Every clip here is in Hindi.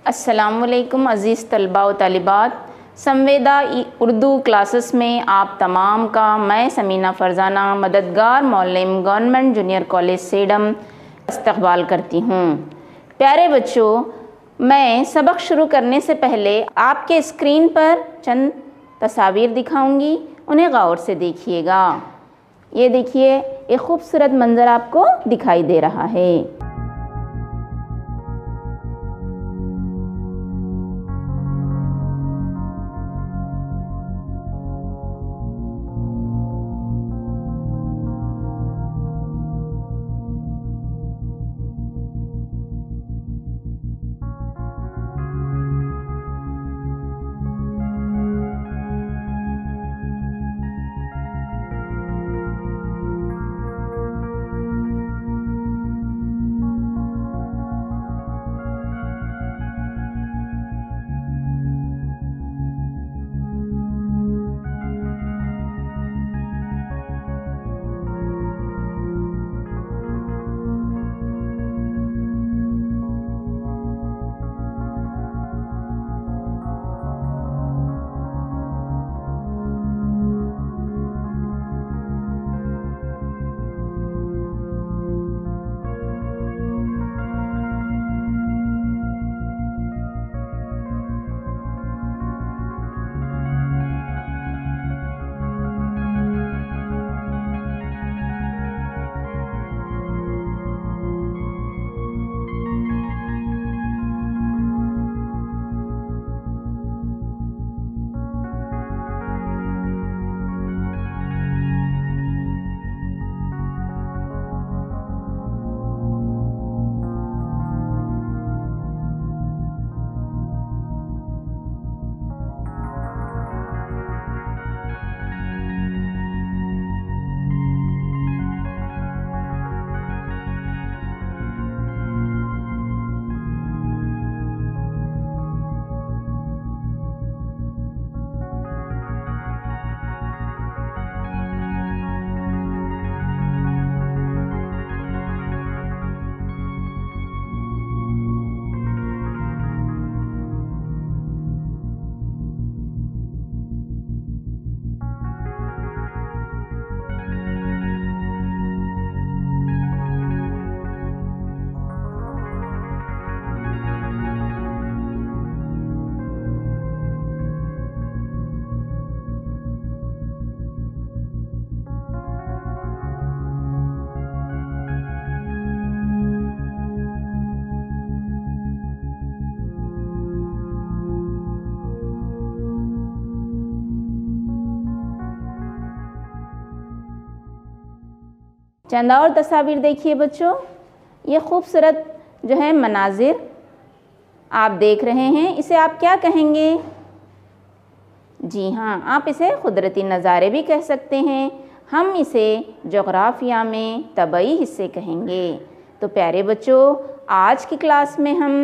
अस्सलामुअलैकुम अज़ीज़ तलबा व तालिबात, संवेदा उर्दू क्लासेस में आप तमाम का मैं समीना फ़रज़ाना मददगार मौलम गवर्नमेंट जूनियर कॉलेज सेडम इस्तक़बाल करती हूँ। प्यारे बच्चों, मैं सबक शुरू करने से पहले आपके स्क्रीन पर चंद तस्वीर दिखाऊंगी, उन्हें गौर से देखिएगा। ये देखिए, एक खूबसूरत मंज़र आपको दिखाई दे रहा है। चंद और तस्वीर देखिए बच्चों। ये खूबसूरत जो है मनाजिर आप देख रहे हैं, इसे आप क्या कहेंगे? जी हाँ, आप इसे कुदरती नज़ारे भी कह सकते हैं। हम इसे जोग्राफिया में तबई हिस्से कहेंगे। तो प्यारे बच्चों, आज की क्लास में हम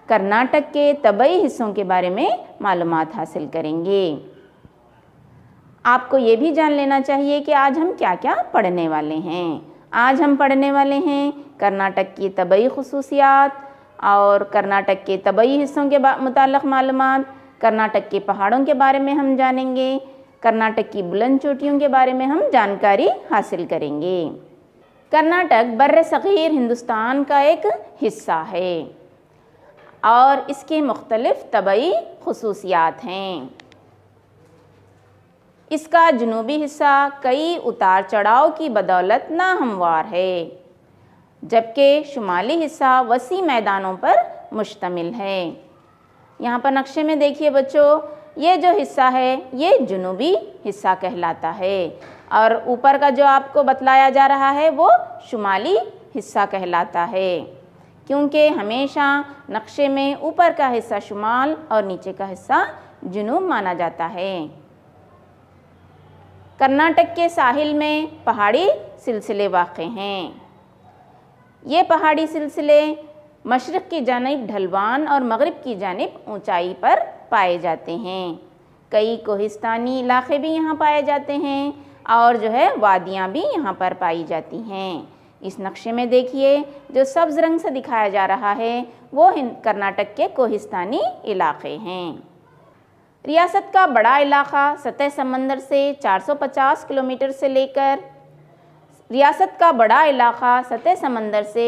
कर्नाटक के तबई हिस्सों के बारे में मालूमात हासिल करेंगे। आपको ये भी जान लेना चाहिए कि आज हम क्या क्या पढ़ने वाले हैं। आज हम पढ़ने वाले हैं कर्नाटक की तबई खुसूसियात और कर्नाटक के तबई हिस्सों के मुताल्लिक़ मालूमात। कर्नाटक के पहाड़ों के बारे में हम जानेंगे। कर्नाटक की बुलंद चोटियों के बारे में हम जानकारी हासिल करेंगे। कर्नाटक बर्र-ए-सग़ीर हिंदुस्तान का एक हिस्सा है और इसके मुख्तलिफ़ तबई खुसूसियात हैं। इसका जनूबी हिस्सा कई उतार चढ़ाव की बदौलत नाहमवार है, जबकि शुमाली हिस्सा वसी मैदानों पर मुश्तमिल है। यहाँ पर नक्शे में देखिए बच्चों, ये जो हिस्सा है ये जनूबी हिस्सा कहलाता है और ऊपर का जो आपको बतलाया जा रहा है वो शुमाली हिस्सा कहलाता है, क्योंकि हमेशा नक्शे में ऊपर का हिस्सा शुमाल और नीचे का हिस्सा जनूब माना जाता है। कर्नाटक के साहिल में पहाड़ी सिलसिले वाक़ हैं। ये पहाड़ी सिलसिले मशरिक़ की जानिब ढलवान और मग़रिब की जानिब ऊंचाई पर पाए जाते हैं। कई कोहिस्तानी इलाके भी यहाँ पाए जाते हैं और जो है वादियाँ भी यहाँ पर पाई जाती हैं। इस नक्शे में देखिए जो सब्ज रंग से दिखाया जा रहा है वो कर्नाटक के कोहिस्तानी इलाके हैं। रियासत का बड़ा इलाका सतह समंदर से 450 किलोमीटर से लेकर रियासत का बड़ा इलाका सतह समंदर से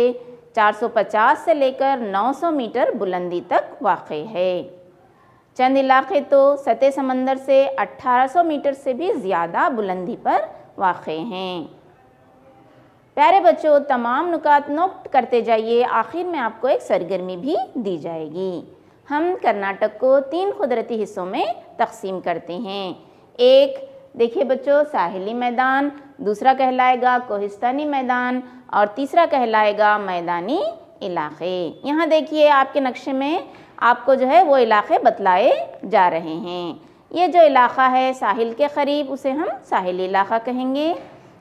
450 से लेकर 900 मीटर बुलंदी तक वाक़ई है। चंद इलाके तो सतह समंदर से 1800 मीटर से भी ज़्यादा बुलंदी पर वाक़ई हैं। प्यारे बच्चों, तमाम नुकात नोट करते जाइए, आखिर में आपको एक सरगर्मी भी दी जाएगी। हम कर्नाटक को 3 कुदरती हिस्सों में तकसीम करते हैं। एक देखिए बच्चों साहिली मैदान, दूसरा कहलाएगा कोहिस्तानी मैदान और तीसरा कहलाएगा मैदानी इलाके। यहाँ देखिए आपके नक्शे में आपको जो है वो इलाके बतलाए जा रहे हैं। ये जो इलाका है साहिल के करीब उसे हम साहिली इलाका कहेंगे।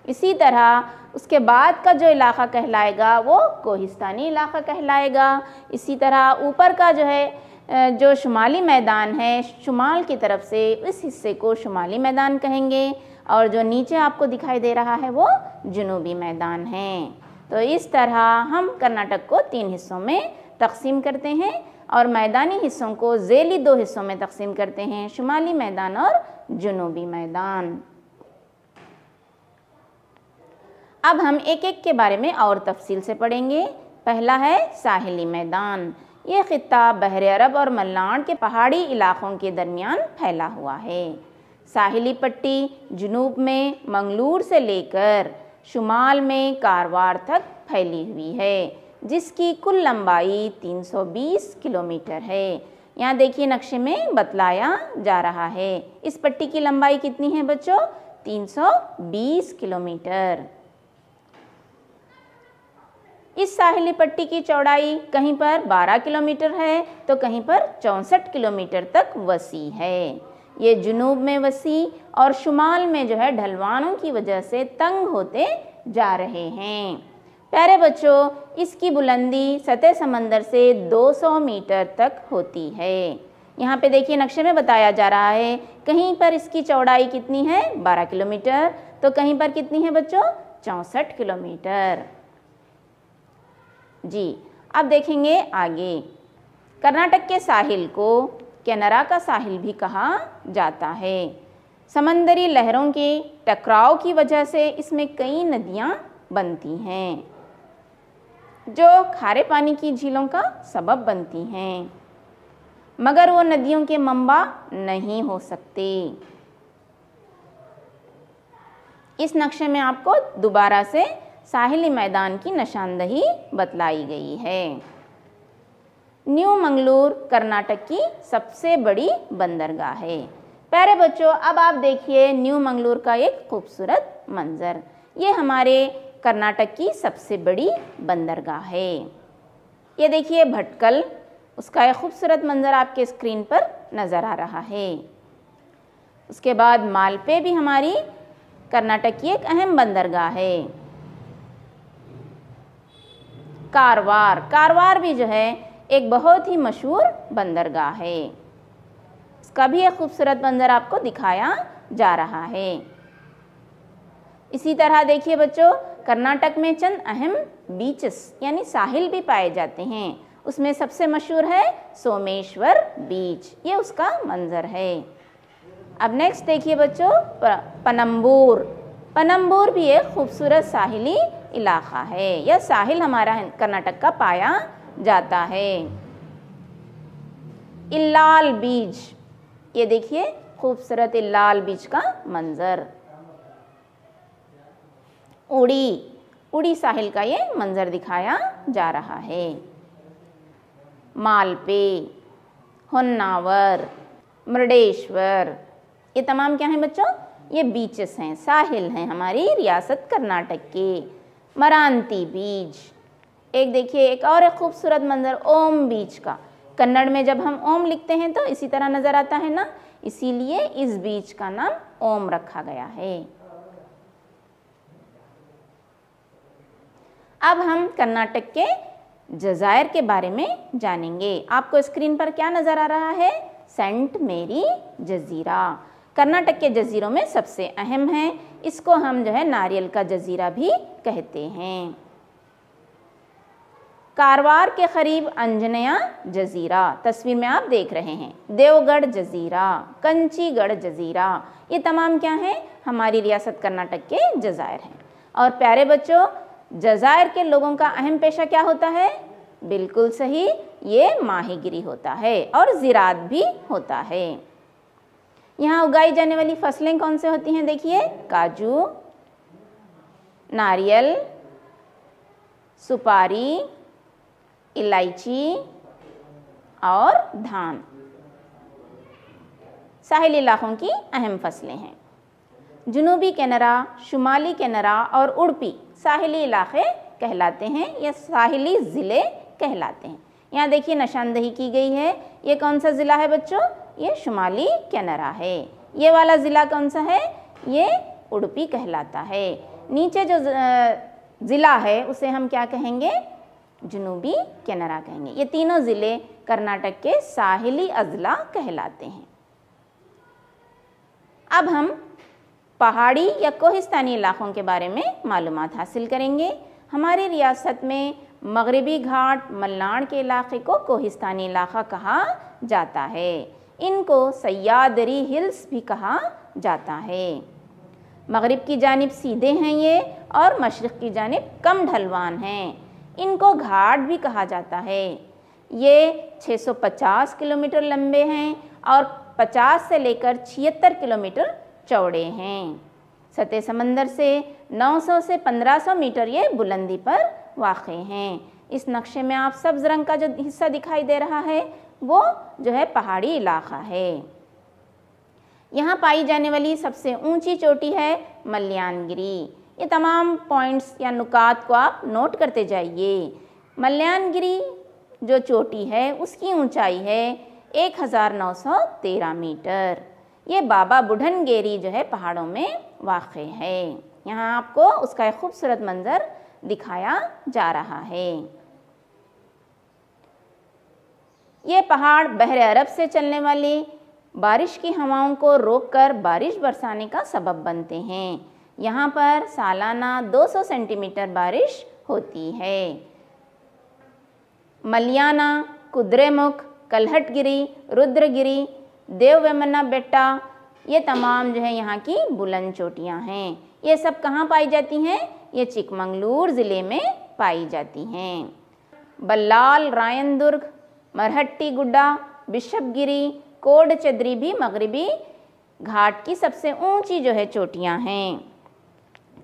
इसी तरह उसके बाद का जो इलाका कहलाएगा वो कोहिस्तानी इलाका कहलाएगा। इसी तरह ऊपर का जो है जो शुमाली मैदान है, शुमाल की तरफ से इस हिस्से को शुमाली मैदान कहेंगे और जो नीचे आपको दिखाई दे रहा है वो जुनूबी मैदान है। तो इस तरह हम कर्नाटक को 3 हिस्सों में तकसीम करते हैं और मैदानी हिस्सों को ज़ैली 2 हिस्सों में तकसीम करते हैं, शुमाली मैदान और जुनूबी मैदान। अब हम एक एक के बारे में और तफसील से पढ़ेंगे। पहला है साहिली मैदान। ये खित्ता बहरे अरब और मलनाड के पहाड़ी इलाकों के दरमियान फैला हुआ है। साहिली पट्टी जुनूब में मंगलूर से लेकर शुमाल में कारवार तक फैली हुई है, जिसकी कुल लंबाई 320 किलोमीटर है। यहाँ देखिए नक्शे में बतलाया जा रहा है। इस पट्टी की लंबाई कितनी है बच्चों? 320 किलोमीटर। इस साहिली पट्टी की चौड़ाई कहीं पर 12 किलोमीटर है तो कहीं पर 64 किलोमीटर तक वसी है। ये जुनूब में वसी और शुमाल में जो है ढलवानों की वजह से तंग होते जा रहे हैं। प्यारे बच्चों, इसकी बुलंदी सतह समंदर से 200 मीटर तक होती है। यहाँ पे देखिए नक्शे में बताया जा रहा है, कहीं पर इसकी चौड़ाई कितनी है 12 किलोमीटर तो कहीं पर कितनी है बच्चों 64 किलोमीटर। जी अब देखेंगे आगे। कर्नाटक के साहिल को कैनरा का साहिल भी कहा जाता है। समंदरी लहरों के टकराव की वजह से इसमें कई नदियाँ बनती हैं जो खारे पानी की झीलों का सबब बनती हैं, मगर वो नदियों के मंबा नहीं हो सकते। इस नक्शे में आपको दोबारा से साहिली मैदान की निशानदही बतलाई गई है। न्यू मंगलूर कर्नाटक की सबसे बड़ी बंदरगाह है। प्यारे बच्चों, अब आप देखिए न्यू मंगलूर का एक खूबसूरत मंजर। ये हमारे कर्नाटक की सबसे बड़ी बंदरगाह है। ये देखिए भटकल, उसका एक खूबसूरत मंजर आपके स्क्रीन पर नज़र आ रहा है। उसके बाद मालपे भी हमारी कर्नाटक की एक अहम बंदरगाह है। कारवार भी जो है एक बहुत ही मशहूर बंदरगाह है। इसका भी एक खूबसूरत मंजर आपको दिखाया जा रहा है। इसी तरह देखिए बच्चों, कर्नाटक में चंद अहम बीचेस यानी साहिल भी पाए जाते हैं। उसमें सबसे मशहूर है सोमेश्वर बीच, ये उसका मंजर है। अब नेक्स्ट देखिए बच्चों पनम्बूर भी एक खूबसूरत साहिली इलाका है। यह साहिल हमारा कर्नाटक का पाया जाता है। इल्लाल बीच, ये देखिए खूबसूरत इल्लाल बीच का मंजर। उड़ी साहिल का ये मंजर दिखाया जा रहा है। मालपे, होन्नावर, मुर्डेश्वर, ये तमाम क्या हैं बच्चों? ये बीचेस हैं, साहिल हैं हमारी रियासत कर्नाटक के। मरांती बीच, एक देखिए एक और एक खूबसूरत मंजर ओम बीच का। कन्नड़ में जब हम ओम लिखते हैं तो इसी तरह नज़र आता है ना, इसीलिए इस बीच का नाम ओम रखा गया है। अब हम कर्नाटक के जज़ायर के बारे में जानेंगे। आपको स्क्रीन पर क्या नज़र आ रहा है? सेंट मेरी जज़ीरा कर्नाटक के जज़ीरों में सबसे अहम है। इसको हम जो है नारियल का जज़ीरा भी कहते हैं। कारवार के करीब अंजनया जजीरा, तस्वीर में आप देख रहे हैं, देवगढ़ जजीरा, कंचीगढ़ जजीरा, ये तमाम क्या हैं, हमारी रियासत कर्नाटक के जज़ायर हैं। और प्यारे बच्चों, जज़ायर के लोगों का अहम पेशा क्या होता है? बिल्कुल सही, ये माहीगिरी होता है और ज़िराअत भी होता है। यहाँ उगाई जाने वाली फसलें कौन से होती हैं? देखिए, काजू, नारियल, सुपारी, इलायची और धान साहिली इलाकों की अहम फसलें हैं। जुनूबी कैनरा, शुमाली कैनरा और उडुपी साहिली इलाके कहलाते हैं या साहिली ज़िले कहलाते हैं। यहाँ देखिए निशानदही की गई है, ये कौन सा ज़िला है बच्चों? ये शुमाली कैनरा है। ये वाला ज़िला कौन सा है? ये उडुपी कहलाता है। नीचे जो ज़िला है उसे हम क्या कहेंगे? जुनूबी कैनरा कहेंगे। ये तीनों ज़िले कर्नाटक के साहिली अज़ला कहलाते हैं। अब हम पहाड़ी या कोहिस्तानी इलाकों के बारे में मालूमात हासिल करेंगे। हमारी रियासत में मगरिबी घाट, मलनाड के इलाके को कोहिस्तानी इलाका कहा जाता है। इनको सह्याद्री हिल्स भी कहा जाता है। मगरिब की जानिब सीधे हैं ये और मशरिक़ की जानिब कम ढलवान हैं। इनको घाट भी कहा जाता है। ये 650 किलोमीटर लंबे हैं और 50 से लेकर 76 किलोमीटर चौड़े हैं। सतह समंदर से 900 से 1500 मीटर ये बुलंदी पर वाक़ हैं। इस नक्शे में आप सब्ज़ रंग का जो हिस्सा दिखाई दे रहा है वो जो है पहाड़ी इलाका है। यहाँ पाई जाने वाली सबसे ऊंची चोटी है मल्यानगिरी। ये तमाम पॉइंट्स या नुकात को आप नोट करते जाइए। मल्यानगिरी जो चोटी है उसकी ऊंचाई है 1913 मीटर। ये बाबा बुढ़नगेरी जो है पहाड़ों में वाक़ है। यहाँ आपको उसका एक खूबसूरत मंज़र दिखाया जा रहा है। ये पहाड़ बहरे अरब से चलने वाली बारिश की हवाओं को रोककर बारिश बरसाने का सबब बनते हैं। यहाँ पर सालाना 200 सेंटीमीटर बारिश होती है। मलियाना, कुद्रेमुख, कलहटगिरी, रुद्रगिरी, देववेमना बेट्टा, ये तमाम जो है यहाँ की बुलंद चोटियाँ हैं। ये सब कहाँ पाई जाती हैं? ये चिकमंगलूर ज़िले में पाई जाती हैं। बल्लाल, रायनदुर्ग, मरहट्टी गुड्डा, बिशपगिरी, कोड चद्री भी मगरिबी घाट की सबसे ऊंची जो है चोटियाँ हैं।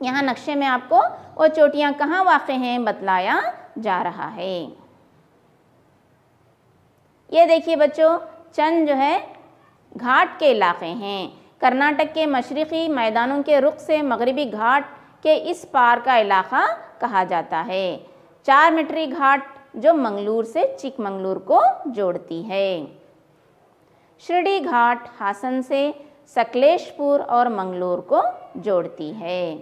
यहाँ नक्शे में आपको वो चोटियाँ कहाँ वाक़ हैं बतलाया जा रहा है। ये देखिए बच्चों, चंद जो है घाट के इलाके हैं। कर्नाटक के मशरिक़ी मैदानों के रुख से मगरिबी घाट के इस पार का इलाका कहा जाता है। 4 मीटरी घाट जो मंगलूर से चिकमंगलूर को जोड़ती है। शिरडी घाट हासन से सकलेशपुर और मंगलूर को जोड़ती है।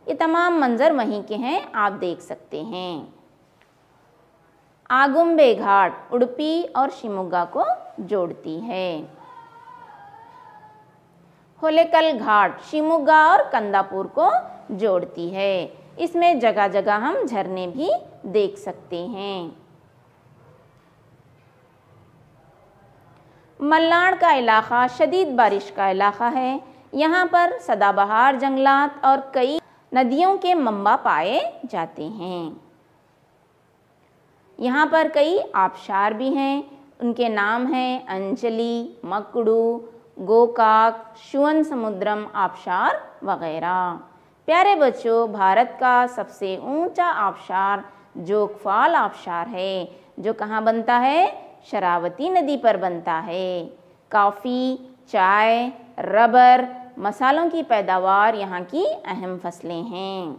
ये तमाम मंजर वहीं के हैं, आप देख सकते हैं। आगुम्बे घाट उडुपी और शिमोगा को जोड़ती है। होलेकल घाट शिमोगा और कंदापुर को जोड़ती है। इसमें जगह जगह हम झरने भी देख सकते हैं। मलनाड का इलाका शदीद बारिश का इलाका है। यहाँ पर सदाबहार जंगलात और कई नदियों के मंबा पाए जाते हैं। यहाँ पर कई आबशार भी हैं। उनके नाम हैं अंजलि, मकड़ू, गोकाक, शुवन समुद्रम आबशार वगैरह। प्यारे बच्चों, भारत का सबसे ऊंचा आबशार जोगफाल आबशार है, जो कहाँ बनता है? शरावती नदी पर बनता है। कॉफ़ी, चाय, रबर, मसालों की पैदावार यहाँ की अहम फसलें हैं।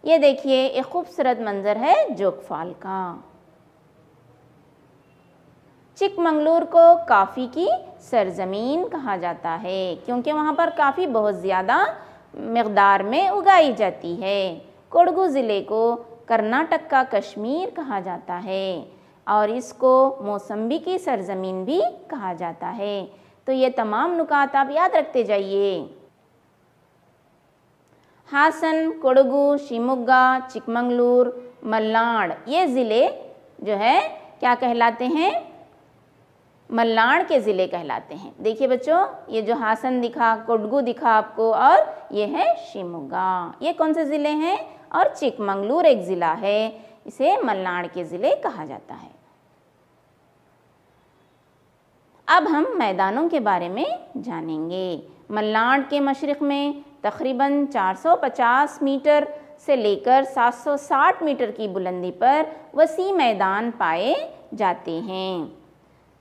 ये देखिए, एक खूबसूरत मंजर है जोगफाल का। चिकमंगलूर को काफ़ी की सरजमीन कहा जाता है, क्योंकि वहाँ पर काफ़ी बहुत ज़्यादा मकदार में उगाई जाती है। कोडगु ज़िले को कर्नाटक का कश्मीर कहा जाता है और इसको मौसम्बी की सरजमीन भी कहा जाता है। तो ये तमाम नुकात आप याद रखते जाइए। हासन, कोडगु, शिमोगा, चिकमंगलूर, मल्नाड, ये ज़िले जो है क्या कहलाते हैं, मल्नाड के ज़िले कहलाते हैं। देखिए बच्चों, ये जो हासन दिखा, कोडगु दिखा आपको, और ये है शिमोगा, ये कौन से ज़िले हैं, और चिकमंगलूर एक ज़िला है, इसे मल्नाड के ज़िले कहा जाता है। अब हम मैदानों के बारे में जानेंगे। मल्नाड के मशरिक़ में तकरीबन 450 मीटर से लेकर 760 मीटर की बुलंदी पर वसी मैदान पाए जाते हैं।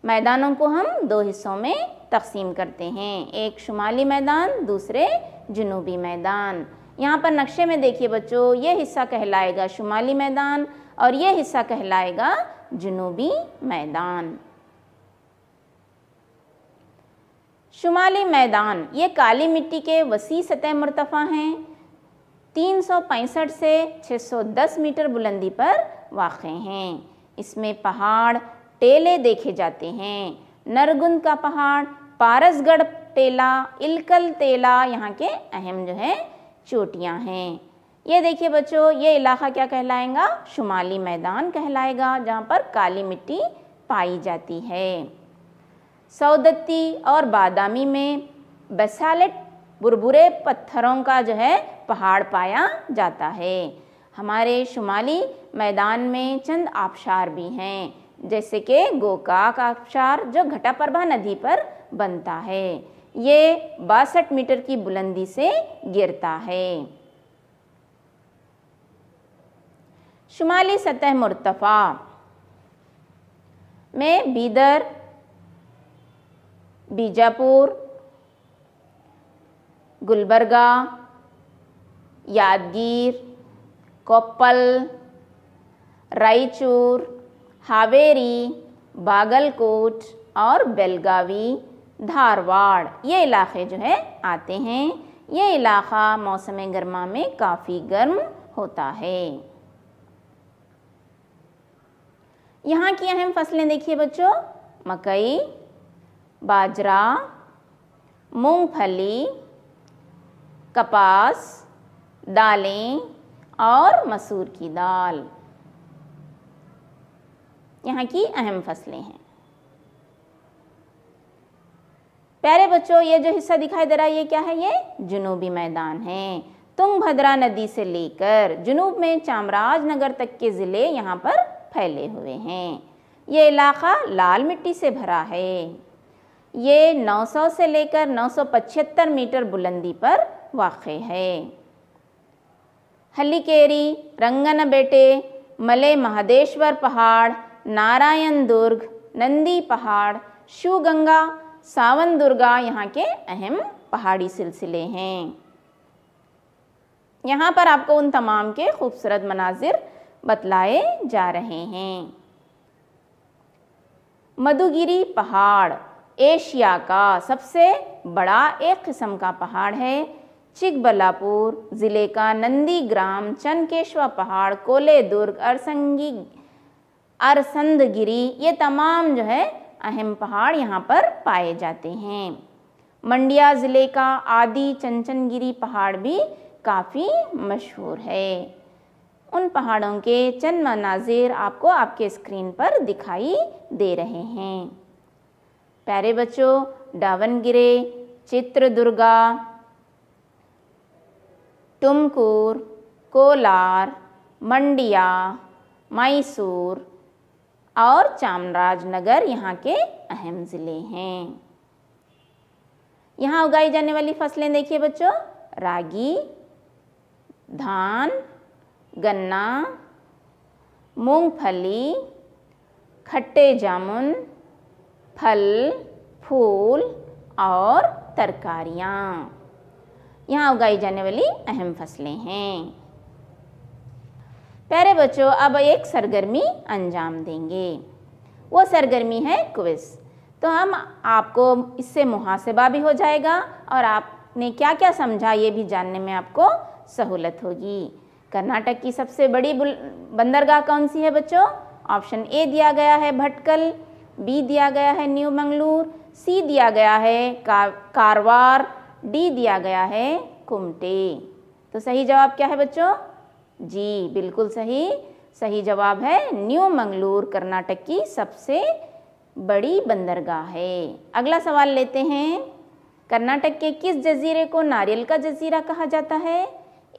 मैदानों को हम दो हिस्सों में तकसीम करते हैं, एक शुमाली मैदान, दूसरे जनूबी मैदान। यहाँ पर नक्शे में देखिए बच्चों, ये हिस्सा कहलाएगा शुमाली मैदान और ये हिस्सा कहलाएगा जनूबी मैदान। शुमाली मैदान ये काली मिट्टी के वसी सतह मुर्तफ़ा हैं, 365 से 610 मीटर बुलंदी पर वाक़ हैं। इसमें पहाड़ टेले देखे जाते हैं, नरगुंद का पहाड़, पारसगढ़ टेला, इलकल टेला यहाँ के अहम जो है चोटियाँ हैं। ये देखिए बच्चों, ये इलाका क्या कहलाएगा, शुमाली मैदान कहलाएगा, जहाँ पर काली मिट्टी पाई जाती है। सौदत्ती और बादामी में बेसाल्ट बुरबुरे पत्थरों का जो है पहाड़ पाया जाता है। हमारे शुमाली मैदान में चंद आबशार भी हैं, जैसे कि गोकाक आबशार जो घटाप्रभा नदी पर बनता है, ये 62 मीटर की बुलंदी से गिरता है। शुमाली सतह मुर्तफ़ा में बीदर, बीजापुर, गुलबर्गा, यादगीर, कोप्पल, रायचूर, हावेरी, बागलकोट और बेलगावी, धारवाड़ ये इलाके जो है आते हैं। ये इलाका मौसम गर्मा में काफ़ी गर्म होता है। यहाँ की अहम फसलें देखिए बच्चों, मकई, बाजरा, मूंगफली, कपास, दालें और मसूर की दाल यहाँ की अहम फसलें हैं। प्यारे बच्चों, ये जो हिस्सा दिखाई दे रहा है ये क्या है, ये जनूबी मैदान है। तुंगभद्रा नदी से लेकर जनूब में चामराजनगर तक के ज़िले यहाँ पर फैले हुए हैं। ये इलाका लाल मिट्टी से भरा है। ये 900 से लेकर 975 मीटर बुलंदी पर वाक़ है। हल्लीकेरी, रंगनबेटे, मले महादेश्वर पहाड़, नारायण दुर्ग, नंदी पहाड़, शिवगंगा, सावन दुर्गा यहाँ के अहम पहाड़ी सिलसिले हैं। यहाँ पर आपको उन तमाम के खूबसूरत मनाजिर बतलाए जा रहे हैं। मधुगिरी पहाड़ एशिया का सबसे बड़ा एक किस्म का पहाड़ है। चिकबल्लापुर ज़िले का नंदीग्राम, चनकेश्वर पहाड़, कोले दुर्ग, अरसंदगिरी ये तमाम जो है अहम पहाड़ यहाँ पर पाए जाते हैं। मंडिया ज़िले का आदि चंचनगिरी पहाड़ भी काफ़ी मशहूर है। उन पहाड़ों के चंद मनाजिर आपको आपके स्क्रीन पर दिखाई दे रहे हैं। प्यारे बच्चों, दावणगिरे, चित्रदुर्गा, तुमकुर, कोलार, मंडिया, मैसूर और चामराजनगर यहाँ के अहम ज़िले हैं। यहाँ उगाई जाने वाली फसलें देखिए बच्चों, रागी, धान, गन्ना, मूंगफली, खट्टे जामुन, फल, फूल और तरकारियाँ यहाँ उगाई जाने वाली अहम फसलें हैं। प्यारे बच्चों, अब एक सरगर्मी अंजाम देंगे। वो सरगर्मी है क्विज़। तो हम आपको इससे मुहासिबा भी हो जाएगा और आपने क्या क्या समझा ये भी जानने में आपको सहूलत होगी। कर्नाटक की सबसे बड़ी बंदरगाह कौन सी है बच्चों? ऑप्शन ए दिया गया है भटकल, बी दिया गया है न्यू मंगलूर, सी दिया गया है कारवार, डी दिया गया है कुमटे। तो सही जवाब क्या है बच्चों? जी बिल्कुल सही। सही जवाब है न्यू मंगलूर कर्नाटक की सबसे बड़ी बंदरगाह है। अगला सवाल लेते हैं, कर्नाटक के किस जजीरे को नारियल का जजीरा कहा जाता है?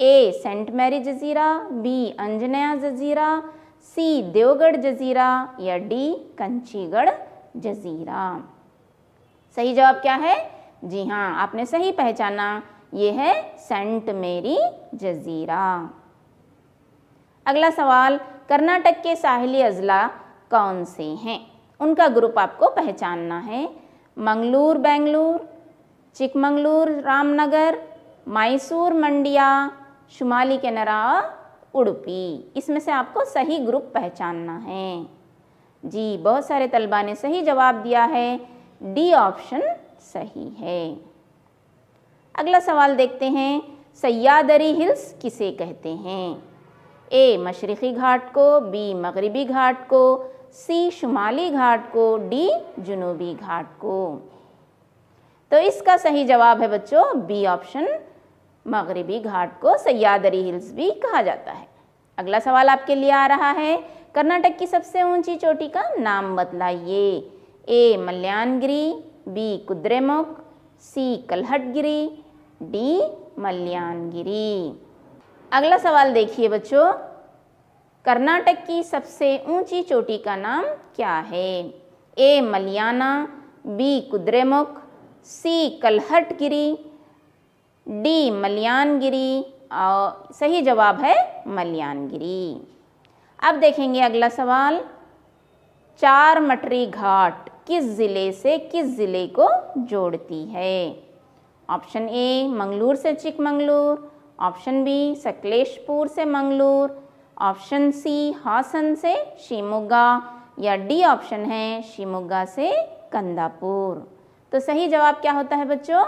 ए सेंट मैरी जजीरा, बी अंजनेया जजीरा, सी देवगढ़ जजीरा या डी कंचीगढ़ जजीरा। सही जवाब क्या है? जी हाँ, आपने सही पहचाना, ये है सेंट मैरी जजीरा। अगला सवाल, कर्नाटक के साहिली अजला कौन से हैं? उनका ग्रुप आपको पहचानना है। मंगलूर बेंगलुरु, चिकमंगलूर रामनगर, मैसूर मंडिया, शुमाली केनरा उडुपी। इसमें से आपको सही ग्रुप पहचानना है। जी, बहुत सारे तलबा ने सही जवाब दिया है, डी ऑप्शन सही है। अगला सवाल देखते हैं, सह्यादरी हिल्स किसे कहते हैं? ए मशरिकी घाट को, बी मगरिबी घाट को, सी शुमाली घाट को, डी जुनूबी घाट को। तो इसका सही जवाब है बच्चों बी ऑप्शन, मगरिबी घाट को सह्यादरी हिल्स भी कहा जाता है। अगला सवाल आपके लिए आ रहा है, कर्नाटक की सबसे ऊंची चोटी का नाम बतलाइए। ए मल्यानगिरी, बी कुद्रेमुख, सी कलहटगिरी, डी मल्यानगिरी। अगला सवाल देखिए बच्चों, कर्नाटक की सबसे ऊंची चोटी का नाम क्या है? ए मलियाना, बी कुद्रेमुख, सी कलहटगिरी, डी मल्यानगिरी और सही जवाब है मल्यानगिरी। अब देखेंगे अगला सवाल, चार मटरी घाट किस ज़िले से किस ज़िले को जोड़ती है? ऑप्शन ए मंगलूर से चिकमंगलूर, ऑप्शन बी सकलेशपुर से मंगलूर, ऑप्शन सी हासन से शिमोगा या डी ऑप्शन है शिमोगा से कंदापुर। तो सही जवाब क्या होता है बच्चों?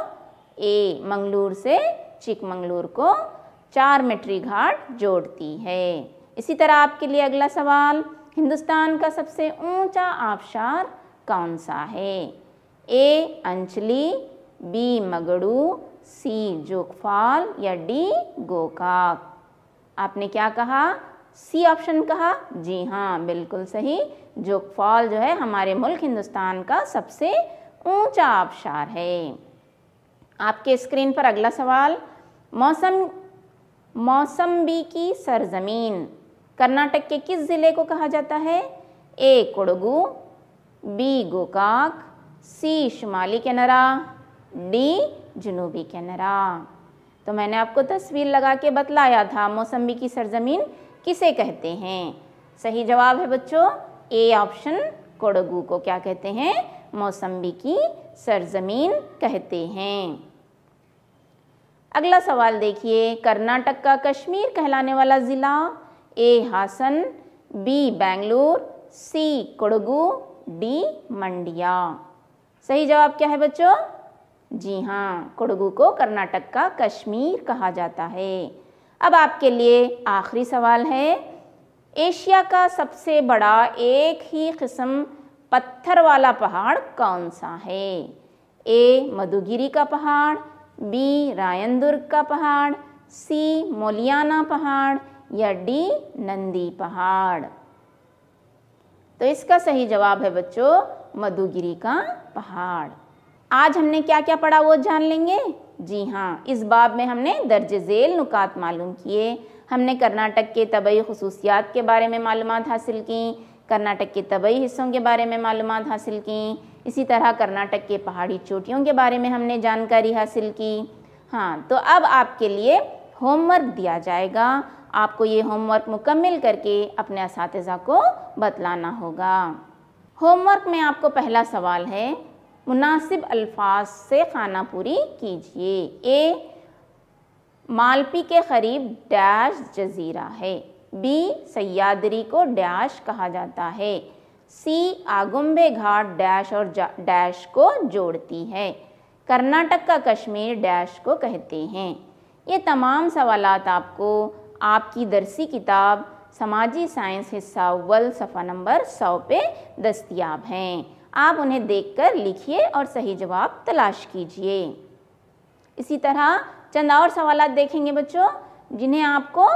ए मंगलूर से चिकमंगलूर को चार मटरी घाट जोड़ती है। इसी तरह आपके लिए अगला सवाल, हिंदुस्तान का सबसे ऊंचा आबशार कौन सा है? ए अंचली, बी मगड़ू, सी जोगफाल या डी गोकाक। आपने क्या कहा? सी ऑप्शन कहा। जी हाँ, बिल्कुल सही। जोगफाल जो है हमारे मुल्क हिंदुस्तान का सबसे ऊंचा आबशार है। आपके स्क्रीन पर अगला सवाल, मौसम्बी की सरजमीन कर्नाटक के किस ज़िले को कहा जाता है? ए कोडगु, बी गोकाक, सी शुमाली केनरा, डी जुनूबी केनरा। तो मैंने आपको तस्वीर लगा के बतलाया था मौसम्बी की सरजमीन किसे कहते हैं। सही जवाब है बच्चों ए ऑप्शन, कोडगु को क्या कहते हैं? मौसम्बी की सरजमीन कहते हैं। अगला सवाल देखिए, कर्नाटक का कश्मीर कहलाने वाला ज़िला? ए हासन, बी बेंगलुरु, सी कोडगु, डी मंडिया। सही जवाब क्या है बच्चों? जी हाँ, कोडगु को कर्नाटक का कश्मीर कहा जाता है। अब आपके लिए आखिरी सवाल है, एशिया का सबसे बड़ा एक ही किस्म पत्थर वाला पहाड़ कौन सा है? ए मधुगिरी का पहाड़, बी रायनदुर्ग का पहाड़, सी मोलियाना पहाड़ या डी नंदी पहाड़। तो इसका सही जवाब है बच्चों मधुगिरी का पहाड़। आज हमने क्या क्या पढ़ा वो जान लेंगे। जी हाँ, इस बाब में हमने दर्ज झेल नुकात मालूम किए। हमने कर्नाटक के तबई खुसूसियात के बारे में मालूमात हासिल की, कर्नाटक के तबई हिस्सों के बारे में मालूमात हासिल की, इसी तरह कर्नाटक के पहाड़ी चोटियों के बारे में हमने जानकारी हासिल की। हाँ, तो अब आपके लिए होमवर्क दिया जाएगा। आपको ये होमवर्क मुकम्मल करके अपने असातिज़ा को बतलाना होगा। होमवर्क में आपको पहला सवाल है, मुनासिब अल्फाज से खाना पूरी कीजिए। ए मालपी के करीब डैश जजीरा है, बी सह्यादरी को डैश कहा जाता है, सी आगुम्बे घाट डैश और डैश को जोड़ती है, कर्नाटक का कश्मीर डैश को कहते हैं। ये तमाम सवालात आपको आपकी दरसी किताब समाजी साइंस हिस्सा अव्वल सफ़ा नंबर 100 पे दस्तयाब हैं। आप उन्हें देखकर लिखिए और सही जवाब तलाश कीजिए। इसी तरह चंद और सवालात देखेंगे बच्चों, जिन्हें आपको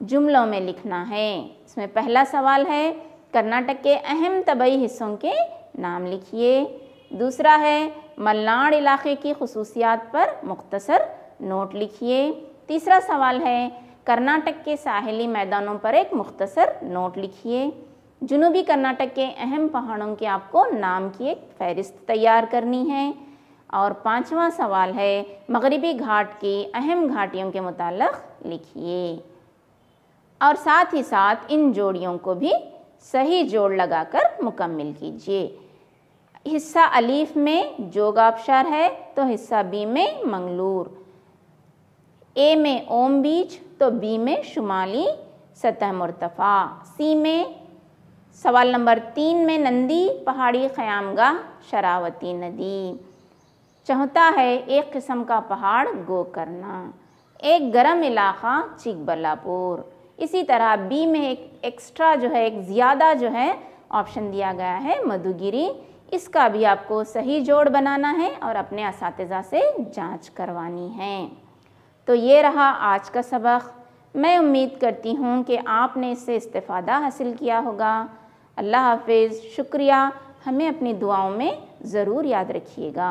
जुमलों में लिखना है। इसमें पहला सवाल है कर्नाटक के अहम तबई हिस्सों के नाम लिखिए। दूसरा है मलनाड इलाके की खुसूसियात पर मुख्तसर नोट लिखिए। तीसरा सवाल है कर्नाटक के साहिली मैदानों पर एक मुख्तसर नोट लिखिए। जुनूबी कर्नाटक के अहम पहाड़ों के आपको नाम की एक फहरिस्त तैयार करनी है। और पांचवा सवाल है मगरिबी घाट की अहम घाटियों के मुताल्लिक़ लिखिए। और साथ ही साथ इन जोड़ियों को भी सही जोड़ लगाकर मुकम्मिल कीजिए। हिस्सा अलीफ में जोगाबशार है तो हिस्सा बी में मंगलूर, ए में ओम बीच तो बी में शुमाली सतह मुर्तफ़ा, सी में सवाल नंबर 3 में नंदी पहाड़ी ख़यामगाह शरावती नदी। चौथा है एक किस्म का पहाड़ गोकर्णा, एक गर्म इलाका चिकबल्लापुर। इसी तरह बी में एक एक्स्ट्रा जो है एक ज़्यादा जो है ऑप्शन दिया गया है मधुगिरी। इसका भी आपको सही जोड़ बनाना है और अपने असातिज़ा से जांच करवानी है। तो ये रहा आज का सबक। मैं उम्मीद करती हूँ कि आपने इससे इस्तिफ़ादा हासिल किया होगा। अल्लाह हाफिज़। शुक्रिया। हमें अपनी दुआओं में ज़रूर याद रखिएगा।